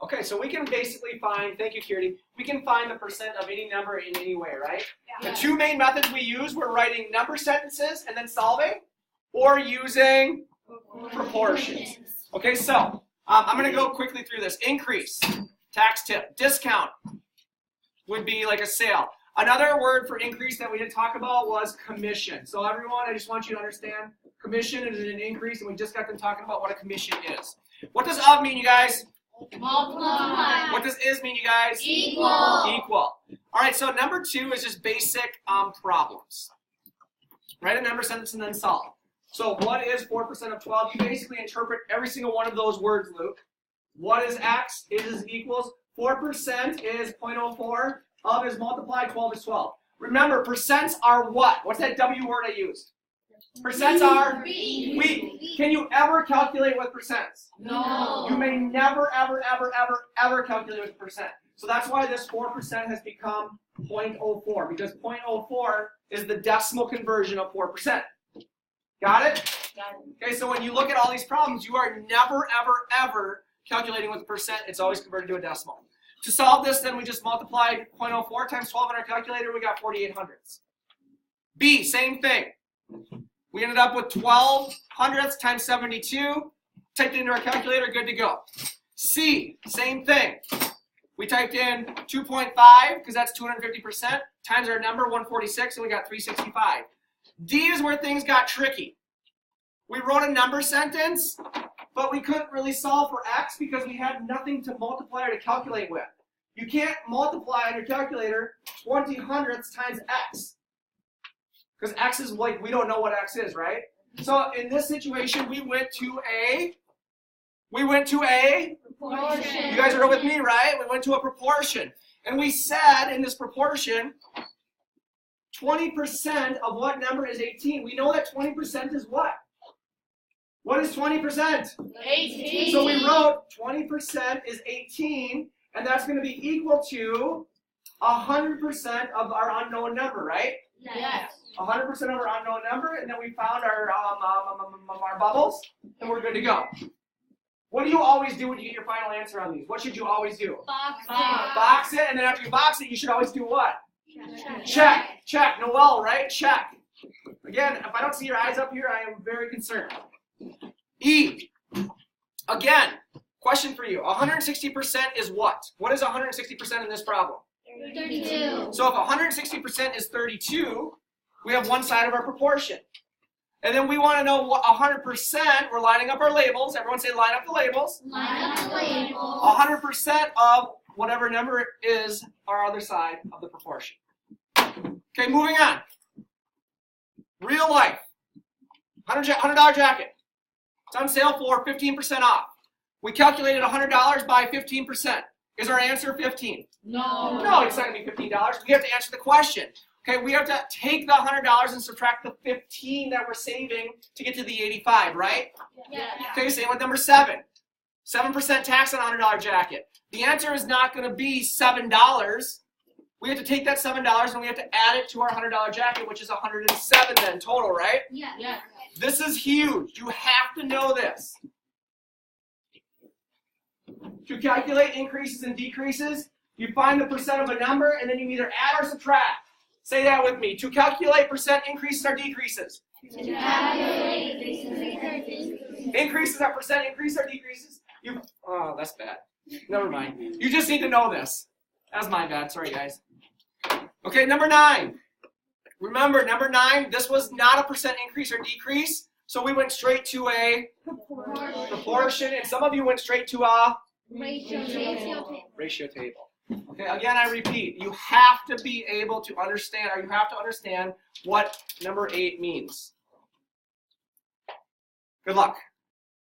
Okay, so we can basically find, thank you, Kirti, we can find the percent of any number in any way, right? Yeah. The two main methods we use were writing number sentences and then solving, or using proportions. Okay, so I'm going to go quickly through this. Increase, tax tip. Discount would be like a sale. Another word for increase that we didn't talk about was commission. So everyone, I just want you to understand, commission is an increase, and we just got them talking about what a commission is. What does of mean, you guys? Multiply. What does is mean, you guys? Equal. Equal. All right, so number 2 is just basic problems. Write a number sentence and then solve. So what is 4% of 12? You basically interpret every single one of those words, Luke. What is x? Is equals. 4% is 0.04. Of is multiply. 12 is 12. Remember, percents are what? What's that W word I used? Percents are weak. Can you ever calculate with percents? No. You may never, ever, ever, ever, ever calculate with percent. So that's why this 4% has become 0.04, because 0.04 is the decimal conversion of 4%. Got it? Got it. Okay, so when you look at all these problems, you are never, ever, ever calculating with a percent. It's always converted to a decimal. To solve this, then we just multiplied 0.04 times 12 in our calculator. We got 48 hundredths. B, same thing. We ended up with 12 hundredths times 72. Typed it into our calculator, good to go. C, same thing. We typed in 2.5, because that's 250%, times our number, 146, and we got 365. D is where things got tricky. We wrote a number sentence, but we couldn't really solve for x because we had nothing to multiply or to calculate with. You can't multiply on your calculator 20 hundredths times x. Because x is like, we don't know what x is, right? So in this situation, we went to a Proportion. you guys are with me, right? We went to a proportion. And we said in this proportion, 20% of what number is 18? We know that 20% is what? What is 20%? 18. So we wrote 20% is 18, and that's going to be equal to 100% of our unknown number, right? Yes. 100% of our unknown number, and then we found our bubbles, and we're good to go. What do you always do when you get your final answer on these? What should you always do? Box it, and then after you box it, you should always do what? Check. Check. Noel, right? Check. Again, if I don't see your eyes up here, I am very concerned. E. Again, question for you. 160% is what? What is 160% in this problem? 32. So if 160% is 32, we have one side of our proportion. And then we want to know what 100%, we're lining up our labels. Everyone say line up the labels. Line up the labels. 100% of whatever number is our other side of the proportion. Okay, moving on. Real life. $100 jacket. It's on sale for 15% off. We calculated $100 by 15%. Is our answer 15? No. No, it's not going to be $15. We have to answer the question. Okay, we have to take the $100 and subtract the 15 that we're saving to get to the 85, right? Yeah. Okay, same with number 7. 7% tax on a $100 jacket. The answer is not going to be $7. We have to take that $7 and we have to add it to our $100 jacket, which is 107 then total, right? Yeah. This is huge. You have to know this. To calculate increases and decreases, you find the percent of a number and then you either add or subtract. Say that with me. To calculate percent increases or decreases. To calculate increases. Increases are percent increase or decreases. Oh, that's bad. Never mind. You just need to know this. That's my bad. Sorry, guys. Okay, number 9. Remember, number 9, this was not a percent increase or decrease, so we went straight to a proportion, and some of you went straight to a ratio table. Okay, again, I repeat, you have to be able to understand, or you have to understand what number 8 means. Good luck.